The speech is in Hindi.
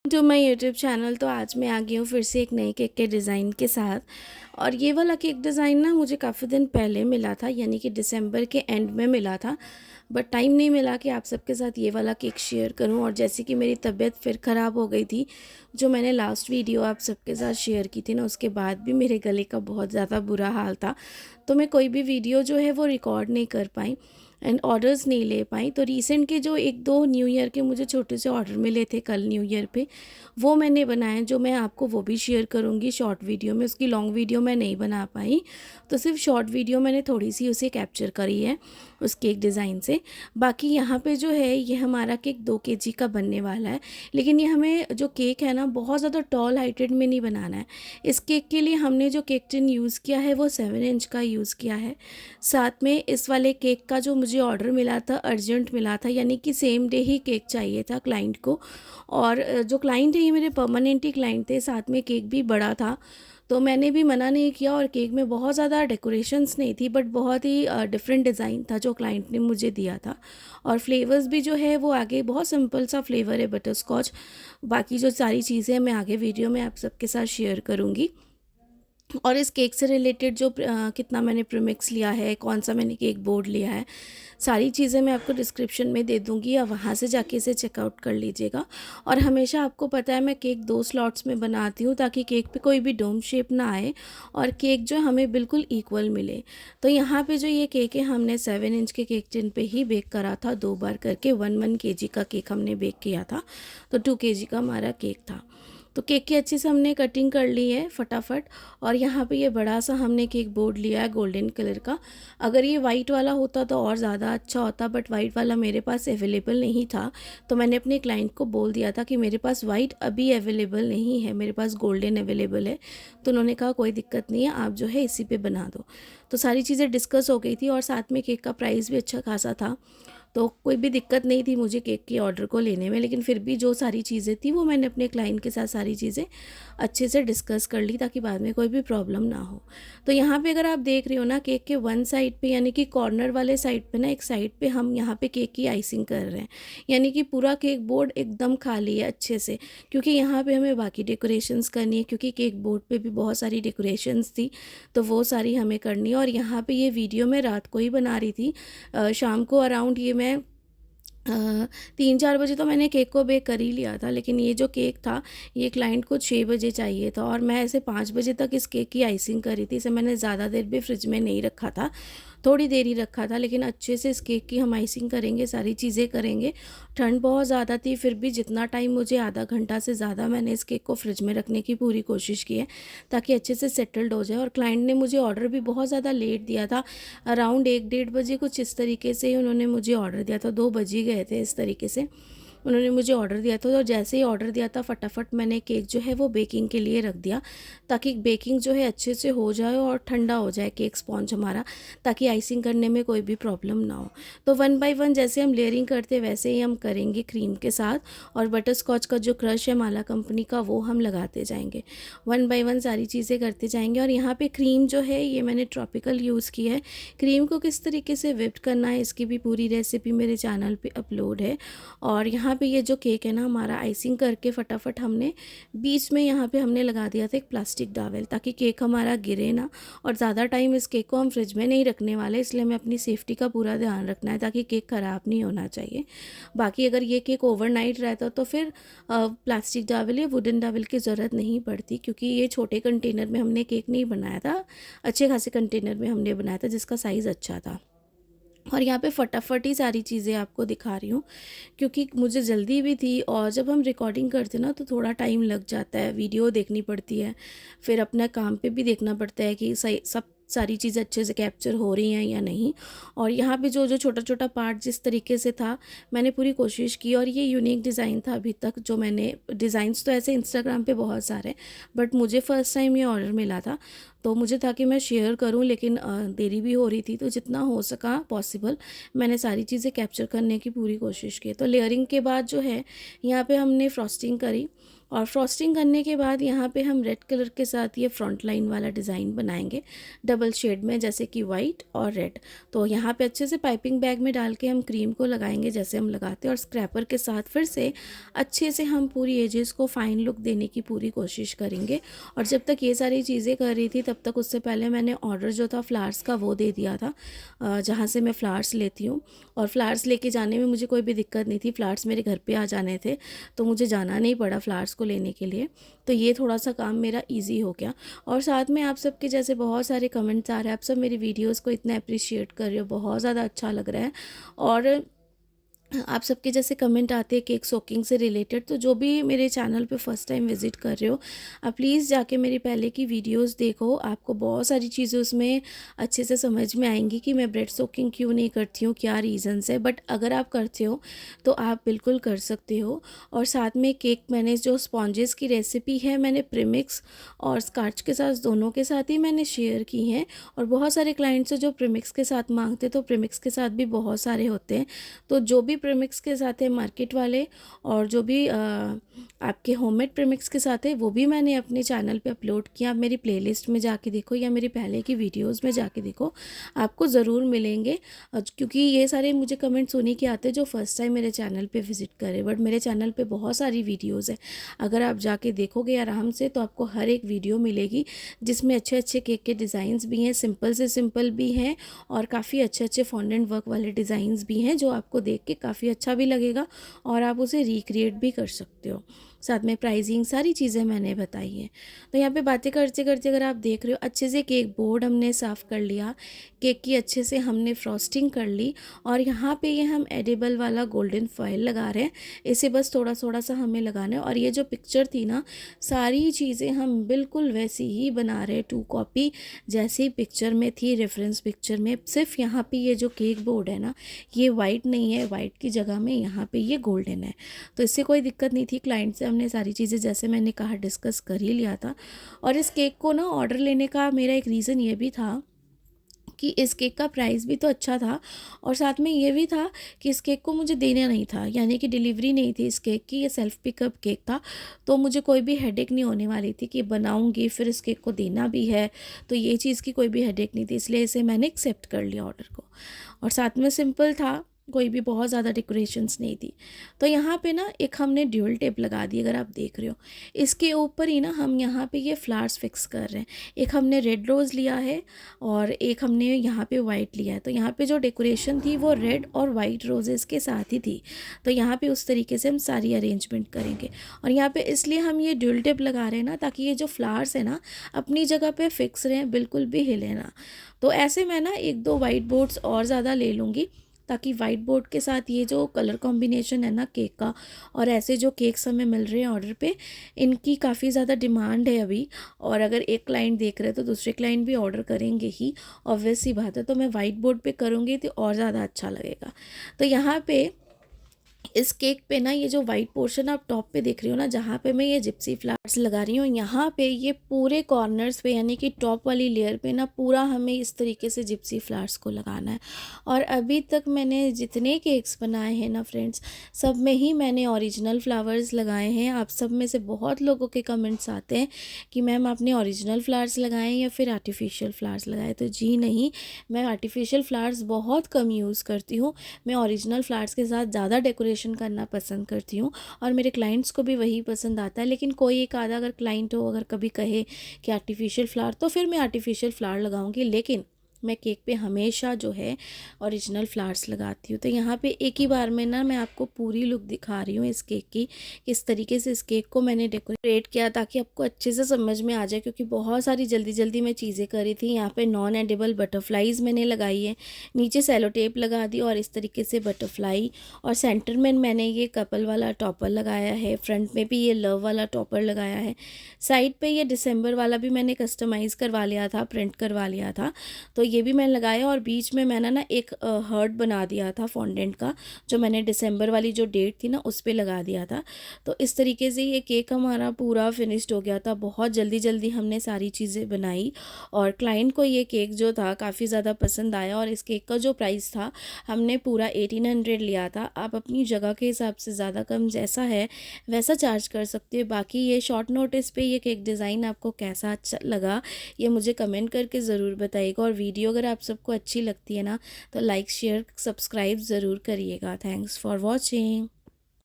To my YouTube channel. तो आज मैं आ गई हूँ फिर से एक नए केक के डिज़ाइन के साथ। और ये वाला केक डिज़ाइन ना मुझे काफ़ी दिन पहले मिला था, यानी कि दिसंबर के एंड में मिला था। बट टाइम नहीं मिला कि आप सबके साथ ये वाला केक शेयर करूं। और जैसे कि मेरी तबीयत फिर ख़राब हो गई थी, जो मैंने लास्ट वीडियो आप सबके साथ शेयर की थी ना, उसके बाद भी मेरे गले का बहुत ज़्यादा बुरा हाल था। तो मैं कोई भी वीडियो जो है वो रिकॉर्ड नहीं कर पाई एंड ऑर्डर्स नहीं ले पाई। तो रीसेंट के जो एक दो न्यू ईयर के मुझे छोटे से ऑर्डर मिले थे कल न्यू ईयर पे, वो मैंने बनाए, जो मैं आपको वो भी शेयर करूँगी शॉर्ट वीडियो में। उसकी लॉन्ग वीडियो मैं नहीं बना पाई, तो सिर्फ शॉर्ट वीडियो मैंने थोड़ी सी उसे कैप्चर करी है उस केक डिज़ाइन से। बाकी यहाँ पे जो है ये हमारा केक 2 kg का बनने वाला है। लेकिन ये हमें जो केक है ना बहुत ज़्यादा टॉल हाइटेड में नहीं बनाना है। इस केक के लिए हमने जो केक टिन यूज़ किया है वो 7 इंच का यूज़ किया है। साथ में इस वाले केक का जो मुझे ऑर्डर मिला था अर्जेंट मिला था, यानी कि सेम डे ही केक चाहिए था क्लाइंट को। और जो क्लाइंट है ये मेरे परमानेंट ही क्लाइंट थे, साथ में केक भी बड़ा था। तो मैंने भी मना नहीं किया। और केक में बहुत ज़्यादा डेकोरेशंस नहीं थी, बट बहुत ही डिफरेंट डिज़ाइन था जो क्लाइंट ने मुझे दिया था। और फ्लेवर्स भी जो है वो आगे बहुत सिंपल सा फ्लेवर है, बटर स्कॉच। बाकी जो सारी चीज़ें मैं आगे वीडियो में आप सबके साथ शेयर करूँगी। और इस केक से रिलेटेड जो कितना मैंने प्रीमिक्स लिया है, कौन सा मैंने केक बोर्ड लिया है, सारी चीज़ें मैं आपको डिस्क्रिप्शन में दे दूँगी, या वहाँ से जाके इसे चेकआउट कर लीजिएगा। और हमेशा आपको पता है मैं केक 2 स्लॉट्स में बनाती हूँ, ताकि केक पे कोई भी डोम शेप ना आए और केक जो हमें बिल्कुल इक्वल मिले। तो यहाँ पे जो ये केक है हमने 7 इंच के केक टिन पे ही बेक करा था, 2 बार करके 1 kg का केक हमने बेक किया था। तो 2 kg का हमारा केक था। तो केक की अच्छे से हमने कटिंग कर ली है फटाफट। और यहाँ पे ये बड़ा सा हमने केक बोर्ड लिया है गोल्डन कलर का। अगर ये वाइट वाला होता तो और ज़्यादा अच्छा होता, बट वाइट वाला मेरे पास अवेलेबल नहीं था। तो मैंने अपने क्लाइंट को बोल दिया था कि मेरे पास वाइट अभी अवेलेबल नहीं है, मेरे पास गोल्डन अवेलेबल है। तो उन्होंने कहा कोई दिक्कत नहीं है, आप जो है इसी पे बना दो। तो सारी चीज़ें डिस्कस हो गई थी, और साथ में केक का प्राइस भी अच्छा खासा था। तो कोई भी दिक्कत नहीं थी मुझे केक के ऑर्डर को लेने में। लेकिन फिर भी जो सारी चीज़ें थी वो मैंने अपने क्लाइंट के साथ सारी चीज़ें अच्छे से डिस्कस कर ली, ताकि बाद में कोई भी प्रॉब्लम ना हो। तो यहाँ पे अगर आप देख रहे हो ना, केक के वन साइड पे, यानी कि कॉर्नर वाले साइड पे ना, एक साइड पे हम यहाँ पे केक की आइसिंग कर रहे हैं। यानी कि पूरा केक बोर्ड एकदम खाली है अच्छे से, क्योंकि यहाँ पे हमें बाकी डेकोरेशंस करनी है, क्योंकि केक बोर्ड पे भी बहुत सारी डेकोरेशंस थी, तो वो सारी हमें करनी है। और यहाँ पे ये वीडियो मैं रात को ही बना रही थी, शाम को अराउंड ये मैं 3-4 बजे तो मैंने केक को बेक कर ही लिया था। लेकिन ये जो केक था ये क्लाइंट को 6 बजे चाहिए था, और मैं ऐसे 5 बजे तक इस केक की आइसिंग करी थी। इसे मैंने ज़्यादा देर भी फ्रिज में नहीं रखा था, थोड़ी देर ही रखा था। लेकिन अच्छे से इस केक की हम आइसिंग करेंगे, सारी चीज़ें करेंगे। ठंड बहुत ज़्यादा थी, फिर भी जितना टाइम मुझे, आधा घंटा से ज़्यादा, मैंने इस केक को फ्रिज में रखने की पूरी कोशिश की है, ताकि अच्छे से सेटल्ड हो जाए। और क्लाइंट ने मुझे ऑर्डर भी बहुत ज़्यादा लेट दिया था, अराउंड 1-1:30 बजे कुछ इस तरीके से ही उन्होंने मुझे ऑर्डर दिया था, 2 बज ही गए थे इस तरीके से उन्होंने मुझे ऑर्डर दिया था। और जैसे ही ऑर्डर दिया था फटाफट मैंने केक जो है वो बेकिंग के लिए रख दिया, ताकि बेकिंग जो है अच्छे से हो जाए और ठंडा हो जाए केक स्पॉन्ज हमारा, ताकि आइसिंग करने में कोई भी प्रॉब्लम ना हो। तो 1 बाय 1 जैसे हम लेयरिंग करते वैसे ही हम करेंगे क्रीम के साथ। और बटर स्कॉच का जो क्रश है माला कंपनी का, वो हम लगाते जाएंगे, 1 बाय 1 सारी चीज़ें करते जाएंगे। और यहाँ पे क्रीम जो है ये मैंने ट्रॉपिकल यूज़ की है। क्रीम को किस तरीके से विप्ड करना है इसकी भी पूरी रेसिपी मेरे चैनल पे अपलोड है। और यहाँ पे ये जो केक है ना हमारा, आइसिंग करके फटाफट हमने बीच में यहाँ पे हमने लगा दिया था एक प्लास्टिक डावल, ताकि केक हमारा गिरे ना। और ज़्यादा टाइम इस केक को हम फ्रिज में नहीं रखने वाले, इसलिए हमें अपनी सेफ्टी का पूरा ध्यान रखना है, ताकि केक ख़राब नहीं होना चाहिए। बाकी अगर ये केक ओवरनाइट रहता तो फिर प्लास्टिक डावल या वुडन डावल की ज़रूरत नहीं पड़ती, क्योंकि ये छोटे कंटेनर में हमने केक नहीं बनाया था, अच्छे खासे कंटेनर में हमने बनाया था जिसका साइज़ अच्छा था। और यहाँ पे फटाफट ही सारी चीज़ें आपको दिखा रही हूँ, क्योंकि मुझे जल्दी भी थी। और जब हम रिकॉर्डिंग करते ना तो थोड़ा टाइम लग जाता है, वीडियो देखनी पड़ती है, फिर अपना काम पे भी देखना पड़ता है कि सही सब सारी चीज़ें अच्छे से कैप्चर हो रही हैं या नहीं। और यहाँ पे जो जो छोटा छोटा पार्ट जिस तरीके से था, मैंने पूरी कोशिश की। और ये यूनिक डिज़ाइन था अभी तक जो मैंने, डिज़ाइंस तो ऐसे इंस्टाग्राम पे बहुत सारे, बट मुझे फ़र्स्ट टाइम ये ऑर्डर मिला था, तो मुझे था कि मैं शेयर करूं। लेकिन देरी भी हो रही थी, तो जितना हो सका पॉसिबल मैंने सारी चीज़ें कैप्चर करने की पूरी कोशिश की। तो लेयरिंग के बाद जो है यहाँ पे हमने फ्रॉस्टिंग करी, और फ्रॉस्टिंग करने के बाद यहाँ पे हम रेड कलर के साथ ये फ्रंट लाइन वाला डिज़ाइन बनाएंगे डबल शेड में, जैसे कि वाइट और रेड। तो यहाँ पे अच्छे से पाइपिंग बैग में डाल के हम क्रीम को लगाएंगे जैसे हम लगाते हैं, और स्क्रैपर के साथ फिर से अच्छे से हम पूरी एजेस को फाइन लुक देने की पूरी कोशिश करेंगे। और जब तक ये सारी चीज़ें कर रही थी तब तक उससे पहले मैंने ऑर्डर जो था फ्लावर्स का वो दे दिया था, जहाँ से मैं फ़्लावर्स लेती हूँ। और फ्लावर्स लेके जाने में मुझे कोई भी दिक्कत नहीं थी, फ्लावर्स मेरे घर पे आ जाने थे, तो मुझे जाना नहीं पड़ा फ्लावर्स को लेने के लिए। तो ये थोड़ा सा काम मेरा इजी हो गया। और साथ में आप सबके जैसे बहुत सारे कमेंट्स आ रहे हैं, आप सब मेरी वीडियोस को इतना अप्रिशिएट कर रहे हो, बहुत ज़्यादा अच्छा लग रहा है। और आप सबके जैसे कमेंट आते हैं केक सोकिंग से रिलेटेड, तो जो भी मेरे चैनल पे फर्स्ट टाइम विज़िट कर रहे हो, आप प्लीज़ जाके मेरी पहले की वीडियोस देखो, आपको बहुत सारी चीज़ें उसमें अच्छे से समझ में आएंगी कि मैं ब्रेड सोकिंग क्यों नहीं करती हूँ, क्या रीज़न्स है। बट अगर आप करते हो तो आप बिल्कुल कर सकते हो। और साथ में केक, मैंने जो स्पॉन्जेस की रेसिपी है मैंने प्रीमिक्स और स्कार्च के साथ दोनों के साथ ही मैंने शेयर की हैं। और बहुत सारे क्लाइंट्स हैं जो प्रीमिक्स के साथ मांगते, तो प्रीमिक्स के साथ भी बहुत सारे होते हैं। तो जो भी प्रीमिक्स के साथ है मार्केट वाले, और जो भी आपके होममेड प्रीमिक्स के साथ है, वो भी मैंने अपने चैनल पे अपलोड किया। आप मेरी प्लेलिस्ट में जाके देखो या मेरी पहले की वीडियोस में जाके देखो, आपको ज़रूर मिलेंगे। क्योंकि ये सारे मुझे कमेंट्स उन्हीं के आते हैं जो फर्स्ट टाइम मेरे चैनल पे विज़िट करें। बट मेरे चैनल पे बहुत सारी वीडियोज़ है, अगर आप जाके देखोगे आराम से तो आपको हर एक वीडियो मिलेगी जिसमें अच्छे अच्छे केक के डिज़ाइंस भी हैं, सिंपल से सिंपल भी हैं, और काफ़ी अच्छे अच्छे फॉन्डेंट वर्क वाले डिज़ाइंस भी हैं जो आपको देख के काफ़ी अच्छा भी लगेगा और आप उसे रिक्रिएट भी कर सकते हो। साथ में प्राइसिंग सारी चीज़ें मैंने बताई हैं। तो यहाँ पे बातें करते करते अगर आप देख रहे हो, अच्छे से केक बोर्ड हमने साफ़ कर लिया, केक की अच्छे से हमने फ्रॉस्टिंग कर ली, और यहाँ पे ये हम एडिबल वाला गोल्डन फॉयल लगा रहे हैं। इसे बस थोड़ा थोड़ा सा हमें लगाना है। और ये जो पिक्चर थी ना, सारी चीज़ें हम बिल्कुल वैसी ही बना रहे हैं, 2 कॉपी जैसी पिक्चर में थी, रेफरेंस पिक्चर में। सिर्फ यहाँ पे ये जो केक बोर्ड है ना, ये वाइट नहीं है, वाइट की जगह में यहाँ पे ये गोल्डन है। तो इससे कोई दिक्कत नहीं थी। क्लाइंट से हमने सारी चीज़ें जैसे मैंने कहा डिस्कस कर ही लिया था। और इस केक को ना ऑर्डर लेने का मेरा एक रीज़न ये भी था कि इस केक का प्राइस भी तो अच्छा था, और साथ में ये भी था कि इस केक को मुझे देना नहीं था, यानी कि डिलीवरी नहीं थी इस केक की, ये सेल्फ पिकअप केक था। तो मुझे कोई भी हेडेक नहीं होने वाली थी कि बनाऊंगी फिर इस केक को देना भी है, तो ये चीज़ की कोई भी हेडेक नहीं थी, इसलिए इसे मैंने एक्सेप्ट कर लिया ऑर्डर को। और साथ में सिंपल था, कोई भी बहुत ज़्यादा डेकोरेशंस नहीं थी। तो यहाँ पे ना एक हमने ड्यूल टेप लगा दी, अगर आप देख रहे हो इसके ऊपर ही ना हम यहाँ पे ये फ्लावर्स फिक्स कर रहे हैं। एक हमने रेड रोज़ लिया है और एक हमने यहाँ पे वाइट लिया है। तो यहाँ पे जो डेकोरेशन थी वो रेड और वाइट रोजेस के साथ ही थी। तो यहाँ पे उस तरीके से हम सारी अरेंजमेंट करेंगे। और यहाँ पे इसलिए हम ये ड्यूल टेप लगा रहे हैं ना, ताकि ये जो फ्लावर्स है ना अपनी जगह पे फिक्स रहें, बिल्कुल भी हिले ना। तो ऐसे मैं ना 1-2 वाइट बोर्ड्स और ज़्यादा ले लूँगी, ताकि वाइट बोर्ड के साथ ये जो कलर कॉम्बिनेशन है ना केक का, और ऐसे जो केक्स हमें मिल रहे हैं ऑर्डर पे, इनकी काफ़ी ज़्यादा डिमांड है अभी। और अगर एक क्लाइंट देख रहे हैं तो दूसरे क्लाइंट भी ऑर्डर करेंगे ही, ऑब्वियस सी बात है। तो मैं वाइट बोर्ड पे करूँगी तो और ज़्यादा अच्छा लगेगा। तो यहाँ पे इस केक पे ना ये जो वाइट पोर्शन आप टॉप पे देख रही हो ना, जहाँ पे मैं ये जिप्सी फ्लावर्स लगा रही हूँ, यहाँ पे ये पूरे कॉर्नर्स पे यानी कि टॉप वाली लेयर पे ना पूरा हमें इस तरीके से जिप्सी फ्लावर्स को लगाना है। और अभी तक मैंने जितने केक्स बनाए हैं ना फ्रेंड्स, सब में ही मैंने ओरिजिनल फ्लावर्स लगाए हैं। आप सब में से बहुत लोगों के कमेंट्स आते हैं कि मैम आपने ओरिजिनल फ्लावर्स लगाए या फिर आर्टिफिशियल फ्लावर्स लगाए। तो जी नहीं, मैं आर्टिफिशियल फ्लावर्स बहुत कम यूज़ करती हूँ। मैं ओरिजिनल फ्लावर्स के साथ ज़्यादा डेकोरेशन करना पसंद करती हूँ, और मेरे क्लाइंट्स को भी वही पसंद आता है। लेकिन कोई एक आधा अगर क्लाइंट हो, अगर कभी कहे कि आर्टिफिशियल फ्लावर, तो फिर मैं आर्टिफिशियल फ्लावर लगाऊंगी। लेकिन मैं केक पे हमेशा जो है ओरिजिनल फ्लावर्स लगाती हूँ। तो यहाँ पे एक ही बार में ना मैं आपको पूरी लुक दिखा रही हूँ इस केक की, किस तरीके से इस केक को मैंने डेकोरेट किया, ताकि आपको अच्छे से समझ में आ जाए। क्योंकि बहुत सारी जल्दी जल्दी मैं चीज़ें करी थी। यहाँ पे नॉन एडिबल बटरफ्लाईज मैंने लगाई है, नीचे सेलो टेप लगा दी और इस तरीके से बटरफ्लाई, और सेंटर में मैंने ये कपल वाला टॉपर लगाया है, फ्रंट में भी ये लव वाला टॉपर लगाया है, साइड पे ये दिसंबर वाला भी मैंने कस्टमाइज़ करवा लिया था, प्रिंट करवा लिया था। तो ये भी मैंने लगाया और बीच में मैंने ना एक हार्ट बना दिया था फॉन्डेंट का, जो मैंने दिसंबर वाली जो डेट थी ना उस पे लगा दिया था। तो इस तरीके से ये केक हमारा पूरा फिनिश्ड हो गया था। बहुत जल्दी जल्दी हमने सारी चीज़ें बनाई और क्लाइंट को ये केक जो था काफ़ी ज़्यादा पसंद आया। और इस केक का जो प्राइस था हमने पूरा 1800 लिया था। आप अपनी जगह के हिसाब से ज़्यादा कम जैसा है वैसा चार्ज कर सकते हो। बाकी ये शॉर्ट नोटिस पे ये केक डिज़ाइन आपको कैसा अच्छा लगा ये मुझे कमेंट करके ज़रूर बताइएगा। और वीडियो अगर आप सबको अच्छी लगती है ना तो लाइक शेयर सब्सक्राइब ज़रूर करिएगा। Thanks for watching.